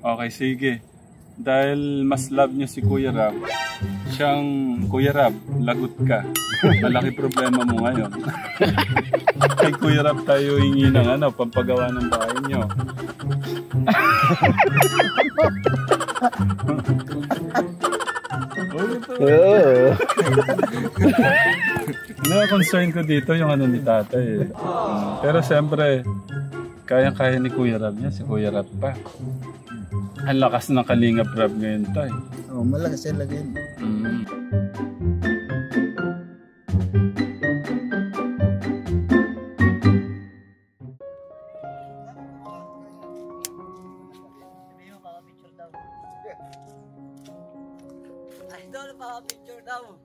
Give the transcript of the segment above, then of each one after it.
Okay, sige. Dahil mas love niya si Kuya Rab, Kuya Rab, lagot ka. Malaki problema mo ngayon. Kay Kuya Rab tayo hingi ng pampagawa ng bahay niyo. Concern ko dito yung ni tatay. Pero siyempre, kaya-kaya ni Kuya Rab niya, si Kuya Rab pa. Ang lakas ng Kalingap Rab ngayon tayo. Oo, malakas yan lagi. Idol, picture daw.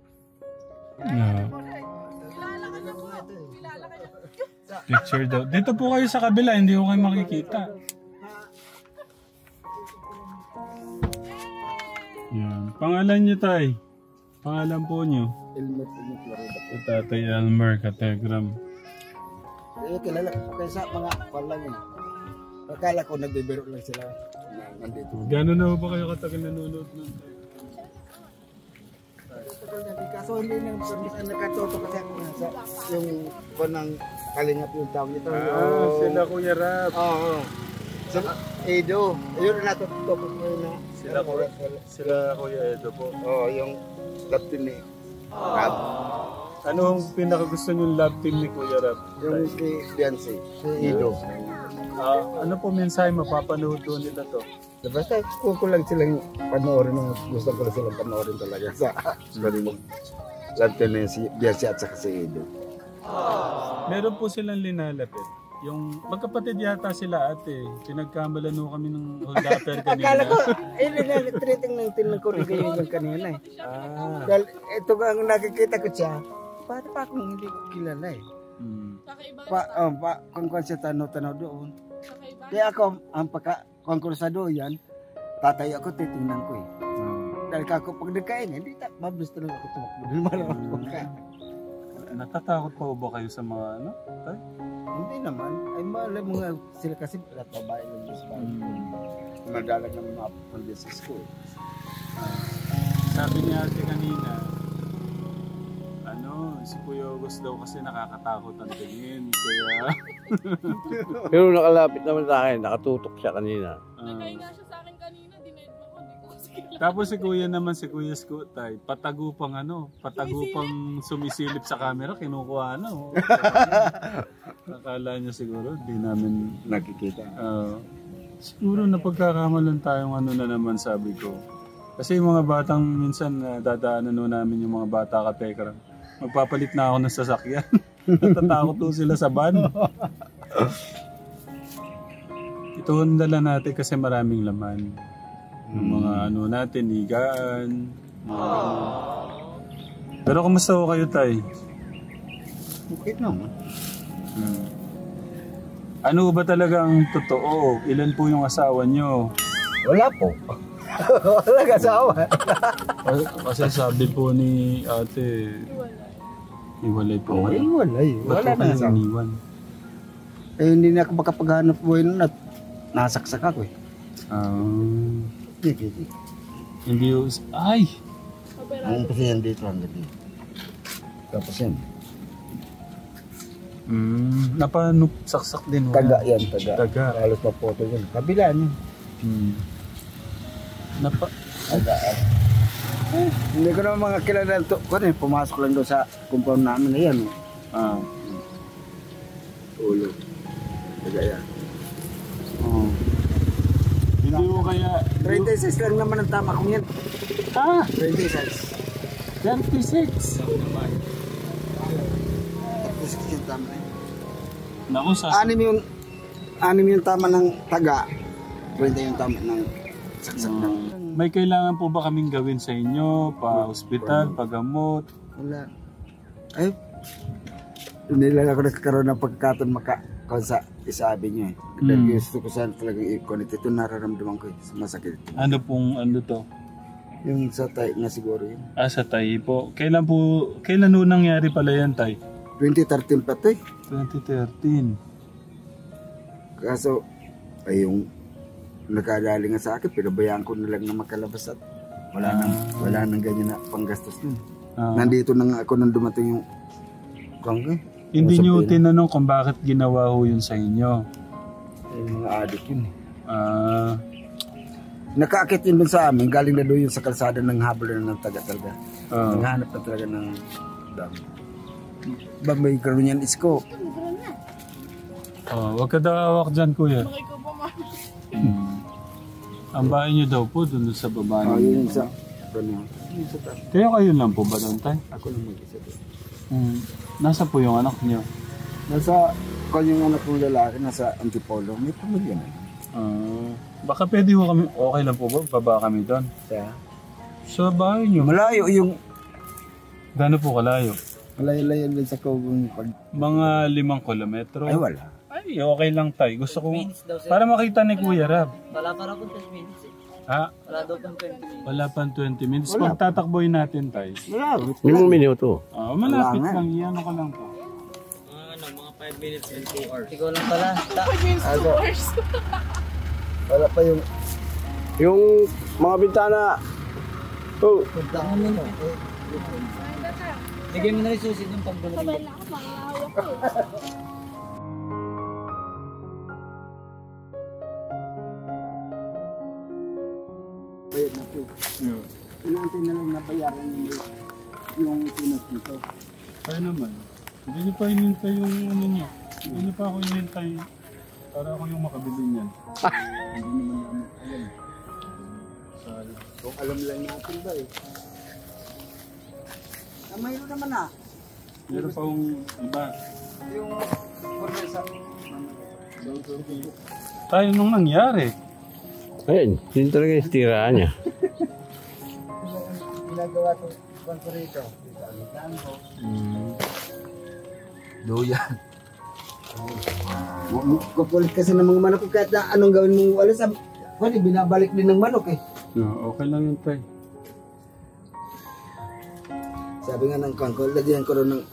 Kilala ka niya po. Kilala ka niya. Picture daw. Dito po kayo sa kabila, hindi ko kayo makikita. Yan. Pangalan niyo tay? Pangalan po niyo? Elmer Florida. Si Tatay Elmer Kategram. Kilala ko kayo sa mga palang eh. Akala ko nagbibiro lang sila nandito. Gano'n na ba kayo katagal nanonood nun? Kaso hindi nang nakatoto kasi ako sa yung panang Kalingap yung tawag nito. Sila Kuya Rab. Oo. Sa Edo. Ayun na natututok ko na. Sila Kuya Edo po. Oo, yung Latin ni Rab. Anong pinakagusto niyong love team ni Kuya Rab? Yung si Beyonce, si Edo. Ano po mensahe mapapanood doon nila to? Basta ko lang silang panoorin ng gusto ko lang silang panoorin talaga sa Latin ni si Beyonce at saka si Edo. Meron po silang linalapit. Yung magkapatid yata sila ate. Pinagkamalan nyo kami ng hold-upper kanina. Akala ko, treating ng tinang ko rin kayo yung kanina eh. Dahil ito ang nakikita ko siya, para pa akong hindi ko kilala eh. Kung siya tanaw-tanaw doon. Kaya ako, ang pagka-konkursado yan, tatay ako, titingnan ko eh. Dahil kako pag nagkain, hindi mabilis talaga ako tumakbo. Dahil malamang pagkain. Natatakot pa ba kayo sa mga tay? Hindi naman. Ay malay mga sila kasi babae lang yung babae. Madalag ng mga pandesis ko eh. Sabi niya ate kanina, si Kuya August daw kasi nakakatakot ang tingin. Kaya... Pero nakalapit naman sa akin, nakatutok siya kanina. Nagkahinga siya sa akin kanina, dinaid mo ko. Hindi ko kasi kilala. Tapos si Kuya naman, si Kuya Skutay, patagupang sumisilip sa camera, kinukuha Akala niya siguro, di namin nakikita. Siguro napagkakamalan tayong na naman sabi ko. Kasi yung mga batang minsan dadaanan namin yung mga bata katekra. Magpapalit na ako ng sasakyan. Natatakot po sila sa van. Ito dala natin kasi maraming laman. Yung mga natin, higaan. Pero kumusta ko kayo, tay? Okay naman. Ano ba talaga ang totoo? Ilan po yung asawa nyo? Wala po. Wala asawa. Kasi sabi po ni ate, iwalay po. Iwalay. Wala na asawa. Eh hindi na ako makapaghanap buhay nun at nasaksak ako eh. Hindi ay! Ang kasi yan dito ang gabi. Tapos yan. Napanupsaksak din. Taga yan, taga. Halos pa photo yan. Kabila niya. Taga. Hindi ko naman mga kilala ito. Pumasok lang doon sa compound namin na yan. Ulo. Taga yan. Hindi mo kaya... 36 lang naman ang tama kong yan. 36. 36? Tama eh. Naku, anim yung tama ng taga. 20 yung tama ng saksak ng. May kailangan po ba kaming gawin sa inyo? Pa-hospital, pa-gamot? Wala. Ay, hindi lang ako nagkakaroon ng pagkakataon kung sa isabi niya eh. Dahil gusto ko saan talagang i-connect. Ito nararamdaman ko eh. Masakit. Ano to? Yung sa tayo na siguro yun. Sa tayo po. Kailan nangyari pala yan, tay? 2013 pa ito eh. 2013. Kaso, ay yung nakadali nga sa akin, pinabayaan ko na lang na makalabas at wala nang ganyan na panggastos nun. Nandito na nga ako nang dumating yung kangke. Hindi nyo tinanong kung bakit ginawa ho yun sa inyo? Yung mga adik yun. Nakaakit yun dun sa amin, galing na doon yun sa kalsada ng habol na ng taga talaga. Naghanap na talaga ng dami. Ba may karoon yan isko? Wag ka daw awak dyan, kuya. Ang bahay nyo daw po doon sa baba niyo. Yun sa Kaya kayo lang po ba doon, tay? ako lang mag-isa doon. Nasa po yung anak niyo? Nasa kanyang anak ng lalaki, nasa Antipolo, may pamilya na. Baka pwede mo kami, okay lang po ba? Baba kami doon. Sa bahay nyo? Malayo yung... Gano'n po kalayo? Malayo-layo din sa Kogong. Mga 5 kilometro? Ay, wala. Ay, okay lang tayo. Gusto ko, para makita ni Kuya Rab. Wala pa raw kung 10 minutes eh. Ha? Wala daw pang 20 minutes. Wala pang 20 minutes. Pag tatakboy natin tayo. Malapit. 5 minuto. Malapit lang. Iyan ko lang po. Mga 5 minutes and 2 hours. Ikaw lang pala. 5 minutes, 2 hours. Wala pa yung... Yung mga bintana. Pagdangan nila. Bigay mo na rin susi ng pagbulag. Sabay na ako, makahawak ko. Bayad na po. Inaantay na lang nabayaran yung sinus nito. Kaya naman. Hindi niyo pa hinintay yung ano niya. Hindi niyo pa ako hinintay. Para ako yung makabili niyan. Hindi naman namin alam. Kung alam lang natin ba eh. Mayroon naman na. Meron pa akong iba. Yung kuresa. Tayo nung nangyari. Ayun, yun talaga yung istiraan niya. Ginagawa ito kung rito. Alitan ko. Doyan. Kukulit kasi ng mga manok kahit na anong gawin mong wala sabi. Pwede binabalik din ng manok eh. No, okay lang yun tayo. Sabi nga ng kangko, lagyan ko rin ng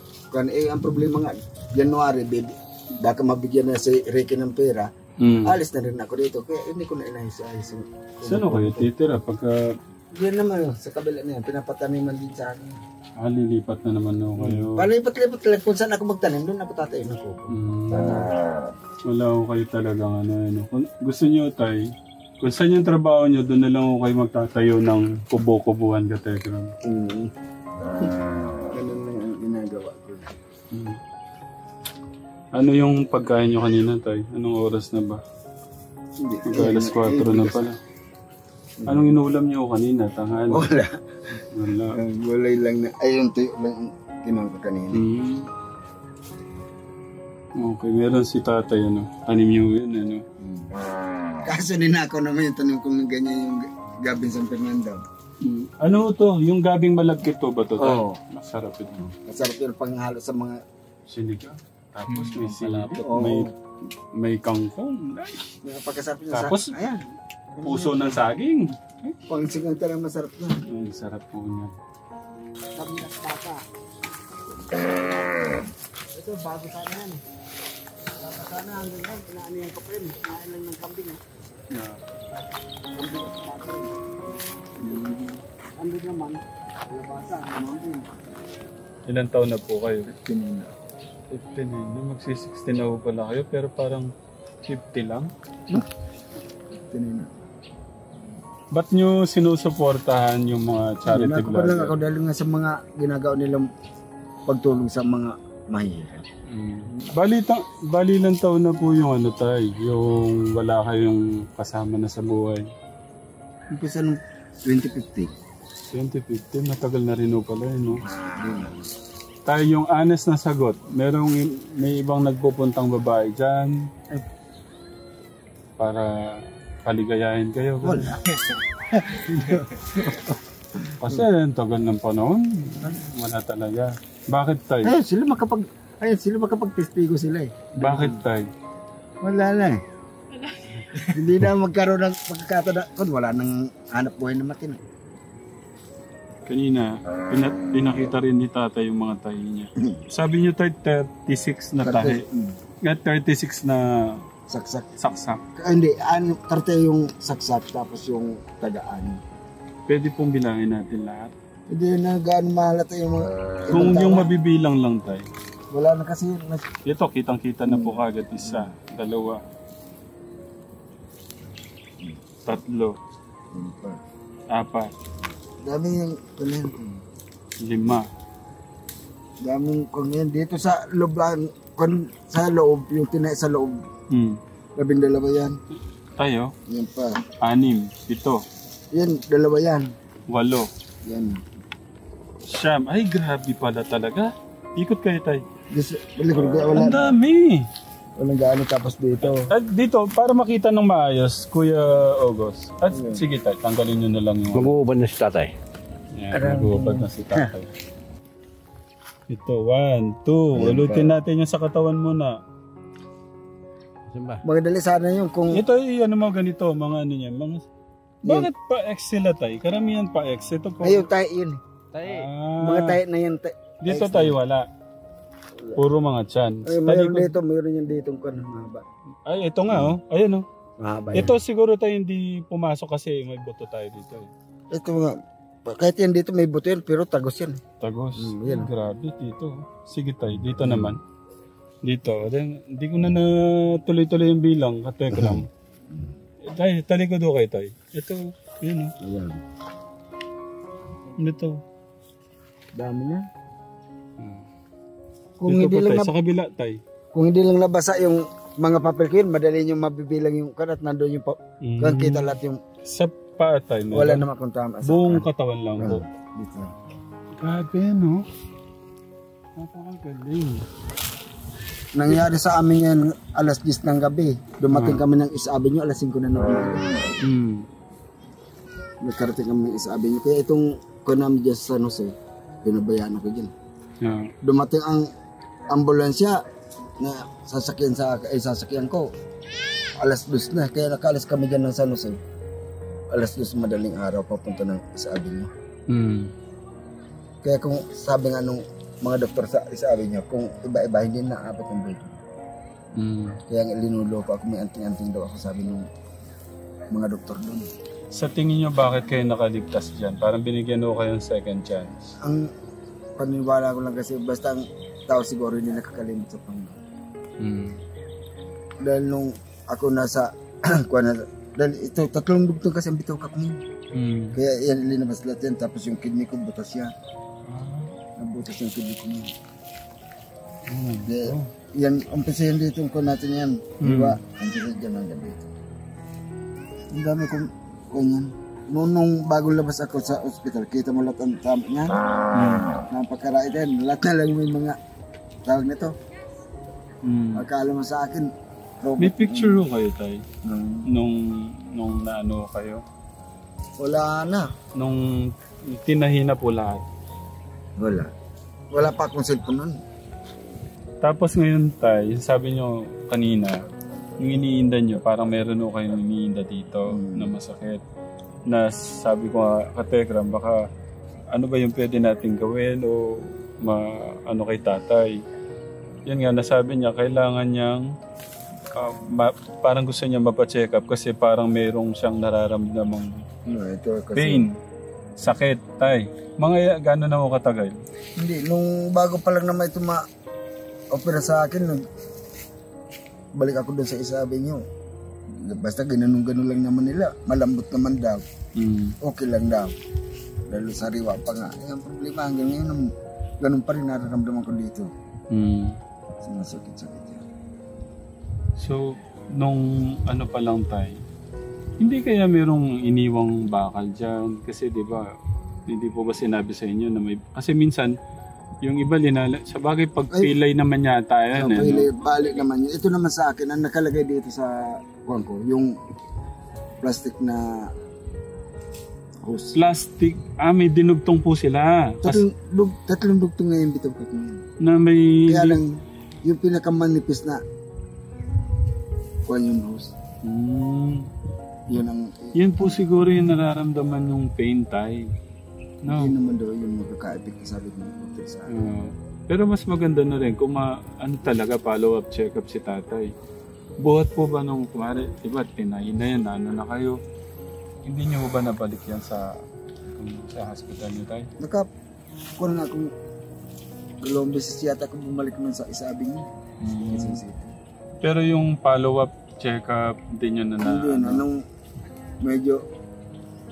ang problema nga, January, baby, baka mabigyan na si Ricky ng pera, alis na rin ako dito, kaya hindi ko na inayos-ayos. Saan kayo titira pagka... Diyan naman, sa kabila na yan, pinapataniman din sa akin. Lilipat na naman kayo. Palipat-lipat lang, kung saan ako magtanim, doon ako tatayo ng kuko. Wala ko kayo talagang ano. Kung gusto niyo tayo, kung saan yung trabaho niyo, doon na lang ako kayo magtatayo ng kubo-kubuhan ka tayo. Ganun lang ang ginagawa ko. Ano yung pagkain nyo kanina tayo? Anong oras na ba? Alas 4 na pala. Anong inulam nyo kanina? Tanghali? Wala. Wala. Gulay lang na, ayun tuyo lang kinuha ko kanina. Okay, meron si tatay, ano? Tanim nyo yun, ano? Kaso din ako naman yung tanong kung ganyan yung Gabin San Fernando. Ano to? Yung gabing malagkit to ba to? Oo. Masarap ito. Masarap yung panghalo sa mga... Sinigang. Tapos may silapot. Oo. May kangkong. Pagkasarap yun Tapos, sa... Ayan. Puso ng saging. Pang sigang talagang masarap na. Ang sarap po niya. Tabinas baka. Ito, bago sana yan. Bago sana hanggang ngayon, inaano yung kaprin. Kinain lang ng kambing. Yeah. Kambing at baka. Ando naman, nabasa, naman din. Ilan taon na po kayo? 15 na. 15 na. Magsi-16 na po pala kayo, pero parang 50 lang. 15 na. Ba't nyo sinusuportahan yung mga charity Nako pa lang ako vlogger? dahil nga sa mga ginagawa nilang pagtulong sa mga mahirap. Bali lang taon na po yung ano tayo, yung wala kayong kasama na sa buhay. Umpisa nung 2015. 2015, matagal na rin po pala yun, no? Tayo yung honest na sagot. May ibang nagpupuntang babae dyan para paligayahin kayo. Wala. Kasi ang tagal ng panahon, wala talaga. Bakit tayo? Ayun, sila makapag-testigo sila eh. Bakit tayo? Wala na eh. Hindi na magkaroon ng pagkakataon kung wala nang hanap buhay na matin. Kanina, pinakita rin ni tatay yung mga tahi niya. Sabi niyo tayo 36 na tahi. 36 na Saksak. Saksak. Hindi, 30 yung saksak tapos yung tagaan. Pwede pong bilangin natin lahat. Hindi na gaano mahalata yung mga... Kung yung mabibilang lang tayo. Wala na kasi... Ito, kitang-kita na po kagad. 1, 2, 3, 4. Dami yung... 5. Daming kung yan. Dito sa loob lang, sa loob, yung tinay sa loob. 12 yan. Tayo? Yan pa. 6, 7. Yan, 2 yan. 8. Yan. 9. Ay, grabe pala talaga. Ikot kayo tayo. Wala, Ang dami. walang gaano tapos dito. At dito, para makita ng maayos, Kuya August. At sige tayo, tanggalin nyo na lang yung... Mag-uubad na si tatay. Yan, mag-uubad na si tatay. Ito, 1, 2. Ulitin natin yung sa katawan muna. Saan ba? Magdali sana yung kung... Ito, ano mga ganito, mga ano niya. Bakit pa X sila tayo? Karamihan pa X. Ito po. Ayun, tayo yun. Mga tayo na yan. Dito tayo wala. Puro mga chance. Ay, mayroon dito, mayroon yung dito kung mahaba. Ay, ito nga oh. Ayun oh. Mahaba yan. Ito siguro tayo hindi pumasok kasi may buto tayo dito. Ito nga, kahit yan dito may buto yan, pero tagos yan. Tagos. Yan. Grabe dito. Sige tayo, dito naman. Dito. Then, hindi ko na tuloy-tuloy yung bilang. Katekram. Tayo, talikod ko kayo tayo. Ito, yun oh. Ayan. Ito. Dami niya. Kung Dito hindi po lang tayo, sa kabila tayo. kung hindi lang nabasa yung mga papel ko yun, madali nyo mabibilang yung kanat nandoon yung kung kita lahat yung Sa paa tayo. wala naman kung tama. Buong katawan lang po. Dito. Grabe no? Napakagaling. Nangyari sa amin yan alas 10 ng gabi. Dumating kami ng Isabi nyo alas 5 na ng nagkarating kami ng Isabi nyo. Kaya itong konami dyan sa San Jose, pinabayaan ako dyan. Yeah. Dumating ang ambulansya na sasakyan ko. Alas 2 na. Kaya nakaalis kami dyan ng San Jose. Alas 2 madaling araw papunta ng Isabi nyo. Kaya kung sabi nga nung mga doktor sa isabi niya, kung iba-iba hindi na apat ang buhay. Kaya linulo ko ako, may anting-anting daw ako, sabi ng mga doktor doon. Sa tingin nyo, bakit kayo nakaligtas dyan? Parang binigyan ko kayo ng second chance. Ang paniniwala ko lang kasi, basta ang tao siguro hindi nakakalimot sa Panginoon. Dahil nung ako nasa, dahil ito, 3 dugtong kasi ang bitaw ka kumin. Kaya yan, linabas lahat yan, tapos yung kidney ko, butas yan. Nabutas yung kidney ko yan. Yan, umpisa yan dito kung natin yan. Diba? Umpisa dyan hanggang dito. Ang dami kong ganyan. Nung bago labas ako sa ospital, kita mo lahat ang tama niya. Napakarait yan. Lahat na lang may mga tawag nito. Akala mo sa akin. May picture ko kayo tayo? Nung naano kayo? Wala na. Nung tinahina po lahat? Wala. Wala pa akong cellphone nun. Tapos ngayon tayo, sabi nyo kanina, yung iniinda nyo, parang meron o kayong iniinda dito na masakit. Na sabi ko nga, Katekram, baka ano ba yung pwede natin gawin o ano kay tatay. Yan nga, nasabi niya, kailangan niyang parang gusto niya mapacheck up kasi parang merong siyang nararamdamang pain, sakit, tay. Mga gano'n na mo katagal? Hindi, nung bago pa lang naman ito opera sa akin, balik ako doon sa isabi nyo. Basta ganun-ganun lang naman nila. Malambot naman daw. Okay lang daw. Dahil sariwa pa nga. Ang problema hanggang ngayon, ganun pa rin nararamdaman ko dito. Sumasakit-sakit yan. So, nung ano pa lang tayo, hindi kaya merong iniwang bakal dyan? Kasi di ba hindi po ba sinabi sa inyo na may... Kasi minsan, yung iba sa bagay pagpilay naman yata yan. Pilay, balik naman yun. Ito naman sa akin, ang nakalagay dito sa kuwan ko, yung plastic na hose. Plastic? May dinugtong po sila. Tatlong dugtong ngayon bitaw ko ngayon. Na may... Kaya lang, yung pinakamanipis na kuwan yung hose. Yan po siguro yung nararamdaman yung pain tayo. No. Hindi naman daw yung magkaka-epekto sabi ng doktor sa akin. Pero mas maganda na rin kung ano talaga follow-up check-up si tatay. Buhat po ba nung kumari, diba, tinayin na yan, ano na kayo, hindi niyo ba nabalik yan sa hospital niyo tayo? Kuno na akong dalawang beses yata akong bumalik man sa isabing niya. Pero yung follow-up, check-up, hindi nyo na Hindi na, nung medyo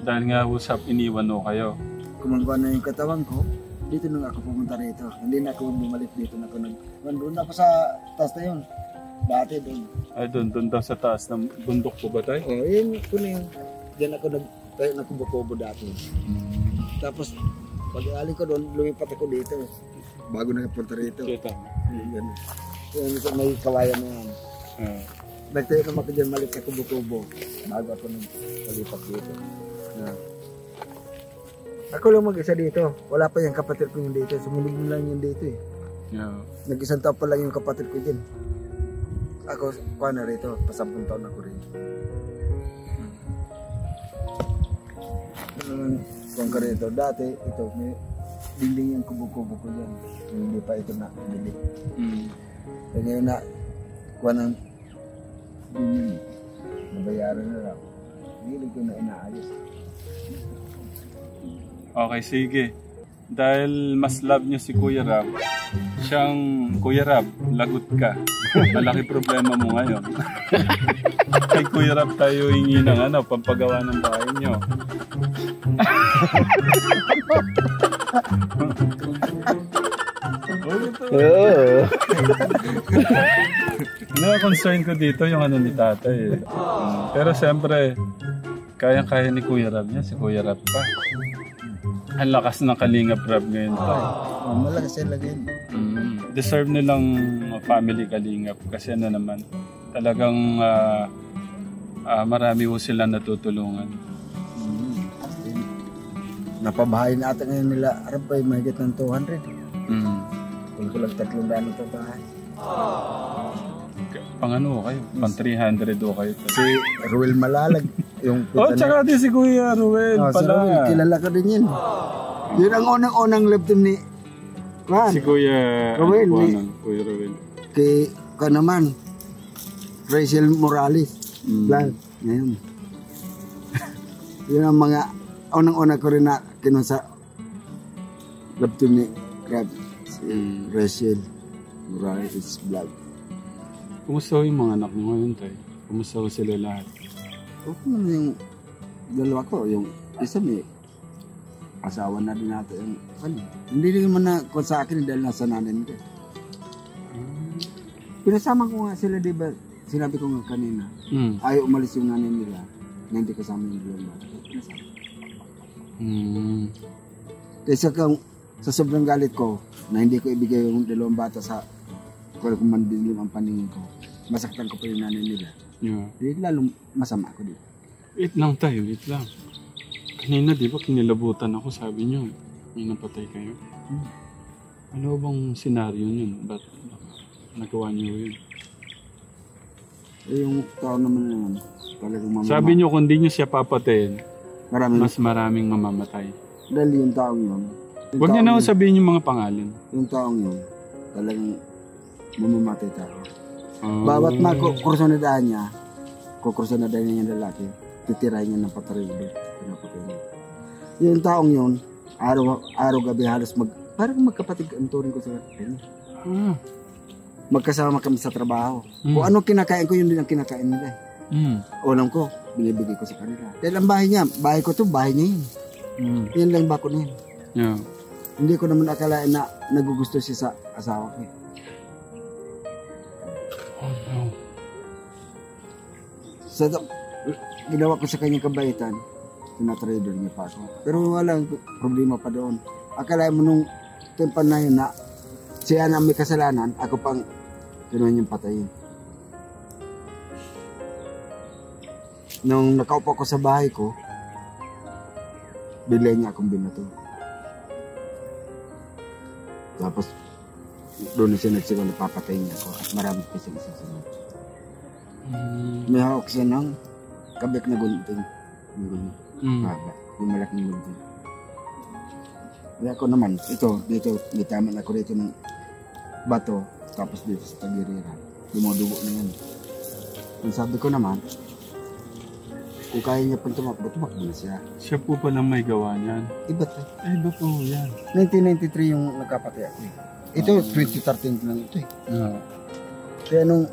dahil nga usap, iniwan mo kayo. kumangkuhan na yung katawan ko, dito na ako pumunta rito. Hindi na ako bumalik dito na ako nandun ako sa taas na yun. Dati doon. Ay, doon daw sa taas ng bundok po ba tayo? Oh, yun kuno yung diyan ako tayo na kubo dati. Tapos pag-aling ko doon, lumipat ako dito. Bago nakapunta rito. Kita. Yan. Yan, may kawayan na yan. Nagtayo naman ako dyan malik sa kubo-kubo. Bago ako nagpalipat dito. Yeah. Ako lang mag-isa dito. Wala pa yung kapatid ko yung dito. Sumunod mo lang yung dito eh. Yeah. Nag-isang taon pa lang yung kapatid ko dyan. Ako, kuha na rito. Pasampung taon ako rin. Kung ka rito, dati, ito, may dinding yung kubo-kubo ko dyan. Hindi pa ito na bili. Kaya ngayon na, kuha ng dinding. Nabayaran na lang. Hindi ko na inaayos. Okay, sige. Dahil mas love niyo si Kuya Rab, siyang Kuya Rab, lagot ka. Malaki problema mo ngayon. Kay Kuya Rab tayo hingi ng pampagawa ng bahay niyo. Concern ko dito yung ni tatay. Pero siyempre, kayang-kaya ni Kuya Rab niya, si Kuya Rab pa. Ang lakas ng Kalingap Rab ngayon pa. Malakas yan lagi. Deserve nilang family Kalingap kasi naman, talagang marami ho sila natutulungan. Napabahay natin ngayon nila, Arab ay mahigit ng 200. Kung kulang 300 ito bahay. Pang ano kayo? Pang 300 o kayo? Si Ruel Malalag. Yung tsaka din si Kuya Ruel pala. Si Ruel, kilala ka din yun. Yun ang unang-unang love team ni Si Kuya Ruel. Kuya Ruel. Kay naman, Rachel Morales. Lang, ngayon. Yun ang mga unang-una ko rin na kinunsa love team ni Crab. Si Rachel Morales Vlog. Kumusta yung mga anak mo ngayon tayo? Kumusta sila lahat? Okay naman yung dalawa ko, yung isa may asawa na din natin. Hindi naman na kung sa akin dahil nasa nanay nila. Pinasama ko nga sila, di ba? Sinabi ko nga kanina, ayaw umalis yung nanay nila na hindi kasama yung dalawang bata. Pinasama. Kaysa kung sa sobrang galit ko na hindi ko ibigay yung dalawang bata sa kung mandilim ang paningin ko, masaktan ko pa yung nanay nila. Yeah. Lalong masama ako dito. Wait lang tayo, wait lang. Kanina di ba kinilabutan ako, sabi niyo, may napatay kayo? Ano bang senaryo yun? Ba't nagawa niyo yun? Yung tao naman naman, talagang mamamatay. Sabi niyo kung di niyo siya papatayin, mas maraming mamamatay. Dahil yung taong yun. Huwag niyo na sabihin yung mga pangalan. Yung taong yun, talagang mamamatay tao. Bawat makukursunadahan niya, kukursunadahan niya yung lalaki, titirahin niya ng patarilo. Pinapatay niya. Yung taong yun, araw-gabi halos parang magkapatid ang turing ko sa kanya. Magkasama kami sa trabaho. Kung anong kinakain ko, yun din ang kinakain nila. Ulam ko, binibigay ko sa kanila. Dahil ang bahay niya, bahay ko to, bahay niya yun. Yan lang bako na yun. Yeah. Hindi ko naman akalain na nagugusto siya sa asawa ko. Oh no. Sa ginawa ko sa kanyang kabaitan, tinatrader niya pa ako. Pero walang problema pa doon. Akalain mo nung tempan na yun na siya na may kasalanan, ako pang kinuha niyang patayin. Nung nakaupo ko sa bahay ko, bigla niya akong binato. Tapos, doon siya nagsigaw na papatay niya ako at marami pa siyang isasunod. May hawak siya ng kabik na gunting. Haba, yung malaking gunting. Kaya ako naman, dito, nitaman ako dito ng bato, tapos dito sa tagiriran. Dumudugo na yan. Yung sabi ko naman, kung kaya niya pang tumakbo na siya. Siya po palang may gawa niyan. Iba to. Ay, iba po yan. 1993 yung nagkapatay ako. Ito, 2013 lang ito eh. Ah. Kaya nung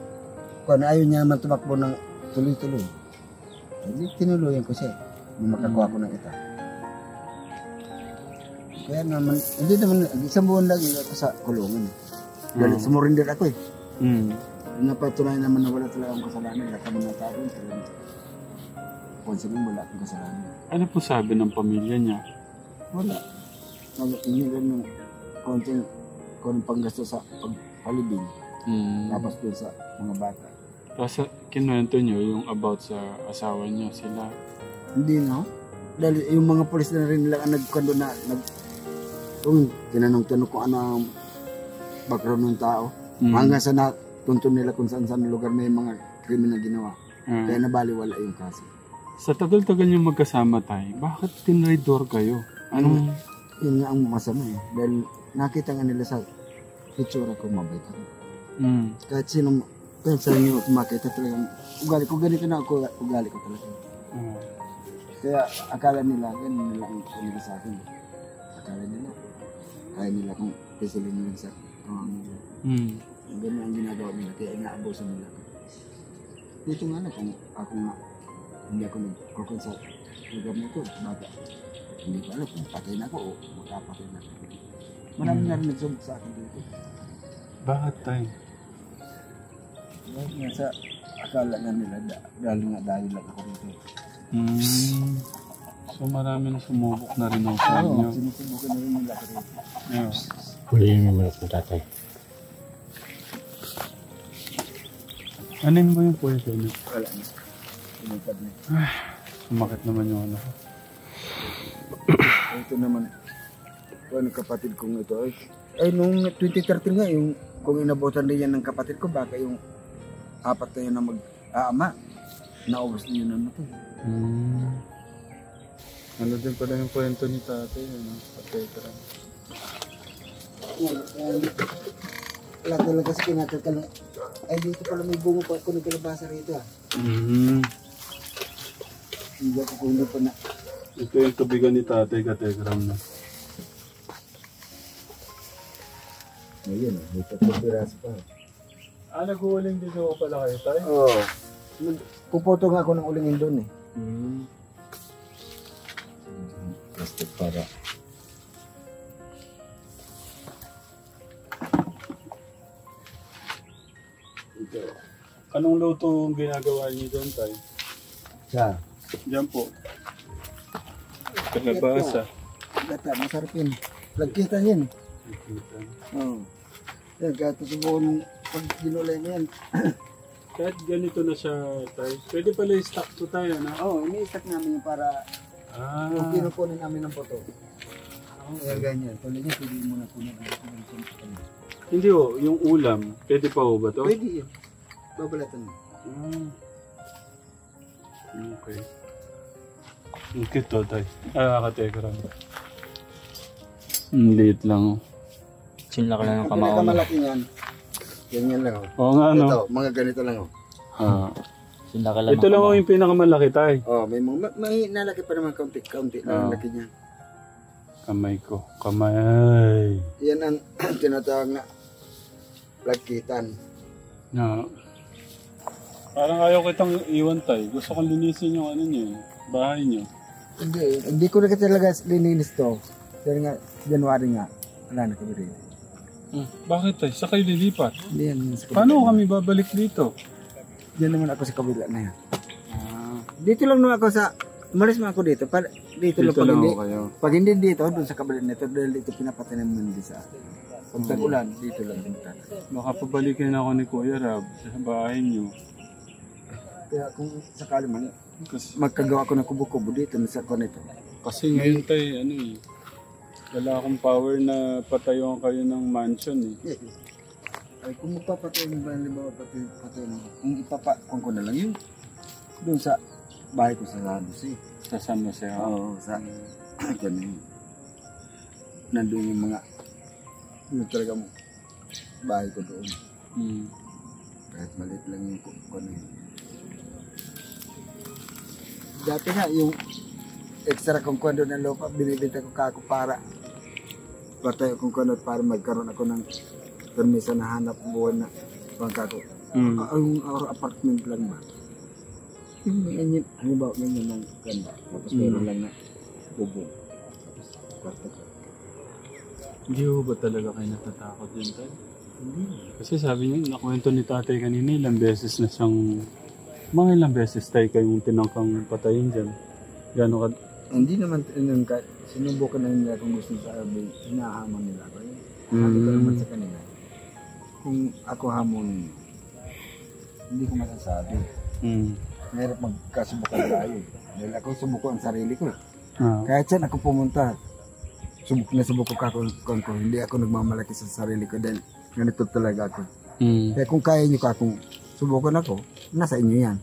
ayaw niya naman tumakbo ng tuloy-tuloy. Hindi, tinuluyan ko siya. Nung makakuha ko ng ita. Kaya naman, hindi naman, isang buwan lang ako sa kulungan. Dahil sumurinder ako eh. Napatunayan naman na wala talaga akong kasalanan. Lahat naman ng tao talaga. Kung sabihin wala akong kasalanan. Ano po sabi ng pamilya niya? Wala. Nag-ingi lang ng konting panggasto sa pagpalibing. Tapos doon sa mga bata. Tapos kinuwento niyo yung about sa asawa niyo, sila. Hindi na. Dahil yung mga polis na rin lang nagkando na kung tinanong-tanong kung ano ang background ng tao. Hanggang sa natuntun nila kung saan lugar may mga krimen na ginawa. Kaya nabaliwala yung kaso. Sa tagal-tagal niyo magkasama tayo, bakit tinraidor kayo? Anong... Yun nga ang masama eh. Dahil nakita nga nila sa itsura ko mabait ako. Kahit sa inyo makita talagang ugali ko, ganito na ako, ugali ko talaga. Kaya akala nila, ganun nila ang kanila sa akin. Akala nila, kaya nila kung pisilin nila sa nila. Ganun ang ginagawa nila, kaya inaabuso nila. Dito nga na, kung ako nga, hindi ako nagkukun sa lugar na ito, baka hindi ko alam kung patay na ako o magkapatay na ako. Marami na rin nagsubok sa akin dito. Bakit tayo? Nga sa akala nga nila, dahil lang ako dito. So marami na sumubok na rin ako sa inyo. Oo, sinusubukan na rin nila ako dito. Yeah. Huliin mo manok ng tatay. Anin mo yung pwede niyo? Wala na. Pinipad na. Sumakit naman yung ano. Ito naman, ano kapatid kong ito ay nung 2013 nga, yung kung inabutan din yan ng kapatid ko, baka yung 4 na yun na mag-aama, naubos niyo na ito. Ano din pala yung kwento ni tatay, ano? Patay ka rin. Wala talaga kasi kinakakala. Ay, dito pala may bungo pa ako nagkalabasa rito ah. Hindi ako kung pa na. Ito yung tubigan ni tatay, kategram na. Ayun, may 3 piraso pa. Nag-uuling din ako pala kayo tayo? Oo. Puputo nga ako ng ulingin doon eh. Plastic para. Ito. Anong luto ang ginagawa niyo doon tayo? Sa? Diyan po. Kalabasa. Gata, masarap yun. Lagkitan yun. Oo. Yan, kahit susubukan pag ginulay mo yan. Kahit ganito na siya tayo, pwede pala i-stock to tayo, no? Oo, ini-stack namin yung para yung pinupunin namin ng photo. Yan ganyan. Tuloy niya, pwede mo na punin ang Hindi ho, yung ulam, pwede pa ho ba to? pwede yun. Babalatan mo. Okay. Okay to tayo. Kategram. Liit lang oh. Sinlaki lang ng Ang pinakamalaki niyan, ganyan lang. Oo nga no. Ito, mga ganito lang. Sinlaki lang Ito lang ho yung pinakamalaki tayo. May nalaki pa naman kaunti lang laki niya. Kamay ko. Kamay. Yan ang tinatawag na lagkitan. No. Parang ayaw kitang iwan tayo. Gusto kong linisin yung ano niyo, bahay niyo. Hindi ko na talaga lininis to. Pero nga, January nga, wala na kami rin. Bakit tayo? Sa kayo lilipat? Hindi yan. Paano kami babalik dito? Diyan naman ako sa kabila na yan. Dito lang naman ako sa, umalis mo ako dito. Dito lang pag hindi. kayo. Pag hindi dito, doon sa kabila nito, dahil dito pinapatay naman din sa atin. Pag tag-ulan, dito lang. Baka pabalikin ako ni Kuya Rab sa bahay niyo. Kaya kung sakali man, Kasi, magkagawa ko ng kubo-kubo dito sa konito. kasi ngayon tayo, ano eh. Wala akong power na patayuan kayo ng mansion eh. Ay, kung magpapatay mo ba, halimbawa patay mo, kung kung ko na lang yun, doon sa bahay ko sa San Jose. Sa San Jose. Oo, sa kanya yun. Nandun yung mga, yung talaga bahay ko doon. Kahit maliit lang yung kung ano yun. Dati nga, yung extra kung kwento ng lupa, binibenta ko kako para patay kung kwento para magkaroon ako ng permisa na hanap buwan na pangkako. Ang apartment lang ba? Yung ganyan, halimbawa ganyan ng ganda. Tapos meron lang na bubong. Tapos kwarto. Hindi ho ba talaga kayo natatakot yun tayo? Hindi. Kasi sabi niyo, nakwento ni tatay kanina, ilang beses na siyang... Mga ilang beses tayo kayong tinangkang patayin dyan. Gano'n ka... Hindi naman, sinubukan na nila kung gusto sa sabi, hinahamon nila ako. Sabi ko naman sa kanila, kung ako hamon, hindi ko masasabi. Mahirap magkasubukan tayo. Dahil ako subuko ang sarili ko. Kaya dyan ako pumunta. Subok ako ko. Hindi ako nagmamalaki sa sarili ko dahil ganito talaga ako. Kaya kung kaya nyo ka, kung subukan ako, nasa inyo yan.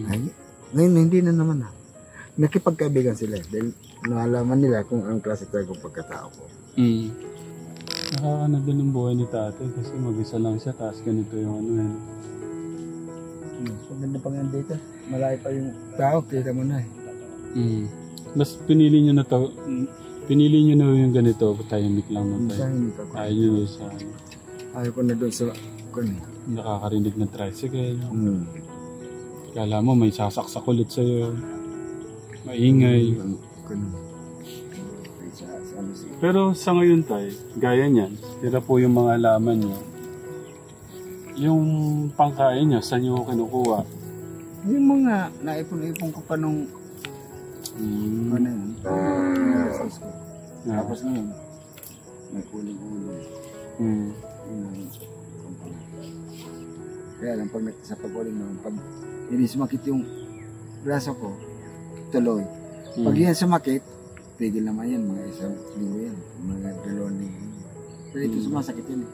Ay, ngayon hindi na naman na. Nakipagkaibigan sila dahil naalaman nila kung anong klase talaga pagkatao ko. Nakakana din ang buhay ni tatay kasi mag-isa lang siya tapos ganito yung ano yun. Maganda pa nga dito. Malayo pa yung tao, kita mo na eh. Mas pinili nyo na to, pinili nyo na yung ganito, tahimik lang na tayo. Tahimik ako. Ayaw nyo sa Ayaw ko na doon sa nakakarinig ng tricycle. Kala mo may sasaksak ulit sa'yo. Maingay. Pero sa ngayon tayo, gaya niyan, tira po yung mga alaman nyo. Yung pangkain niya, saan nyo kinukuha? Yung mga naipon-ipon ko pa nung ano yun, tapos ngayon, may uling-uling. Kaya lang pag sa pag-uling naman, pag hindi sumakit yung braso ko, tuloy. Pag yan sumakit, tigil naman yan, mga isang linggo yan, mga 2 linggo. Pero ito sumasakit yun.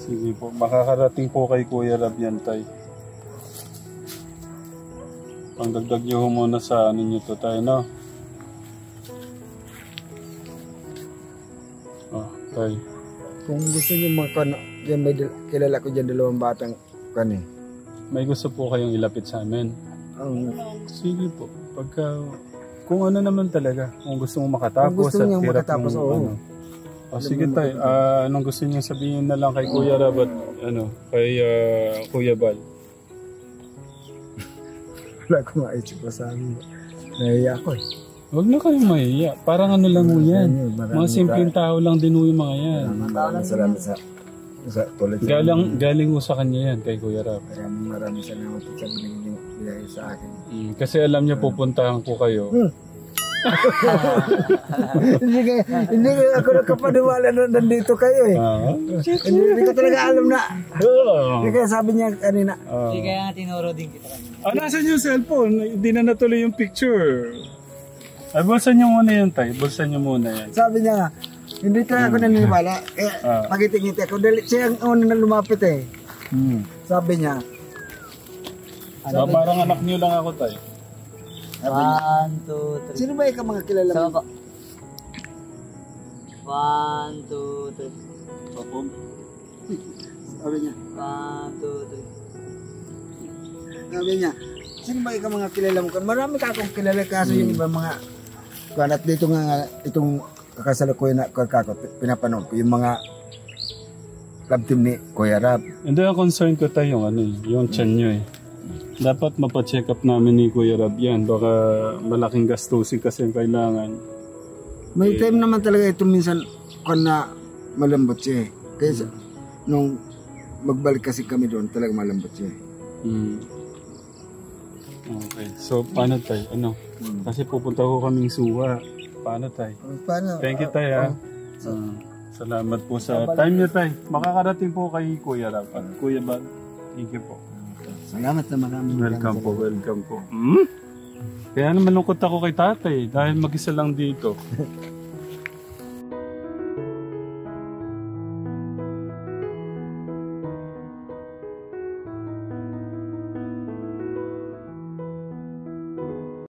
Sige po, makakarating po kay Kuya Rab yan, tay. Pangdagdag nyo muna sa ano nyo to, tay, no? Tay. Kung gusto nyo yan may kilala ko dyan 2 batang kani. May gusto po kayong ilapit sa amin? Sige po. Pagka, kung ano naman talaga, kung gusto mo makatapos. Kung gusto niyo makatapos, oo. Ano. Sige tay, anong gusto niyo sabihin na lang kay Kuya Rab at ano, kay Kuya Bal? Wala ko maisip pa sa amin. Nahiya ako eh. Huwag na kayong mahiya. Parang ano lang mo yan. Mga simpleng tao lang din mo yung mga yan. Maraming salamat sa tulad sa Galing mo sa kanya yan, kay Kuya Rab. Maraming salamat sa binigay sa akin. Kasi alam niya pupuntahan ko kayo. Hindi ako nakapaniwala na nandito kayo eh. Hindi ko talaga alam na. Kaya sabi niya kanina. Hindi kaya nga tinuro din kita kanina. Nasaan yung cellphone? Hindi na natuloy yung picture. Ay, bulsan niyo muna yan, tay. Bulsan niyo muna yan. Sabi niya nga, hindi talaga ako naniniwala. Kaya pagitingiti ako. Dahil siya ang una na lumapit eh. Sabi niya. Parang anak niyo lang ako, tay. 1, 2, 3. Sino ba yung mga kilala mo? Sama po. 1, 2, 3. Papom. Sabi niya. 1, 2, 3. Sabi niya. Sino ba yung mga kilala mo? Marami ka akong kilala kaso yung iba mga at dito nga itong kakasalukuyan na kako pinapanood ko yung mga club team ni Kuya Rab. Hindi, ang concern ko tayo yung ano yung tiyan nyo eh. Dapat mapacheck up namin ni Kuya Rab yan. Baka malaking gastusin kasi yung kailangan. May time naman talaga ito minsan na malambot siya eh. Kaya nung magbalik kasi kami doon talaga malambot siya eh. Okay. So, paano tayo? Ano? Kasi pupunta ko kaming suwa. Paano tayo? Paano? Thank you tayo. Salamat po sa time niyo tayo. Makakarating po kay Kuya Rab at Kuya Bal. Thank you po. Salamat na maraming. Welcome po, welcome po. Kaya naman malungkot ako kay tatay dahil mag-isa lang dito.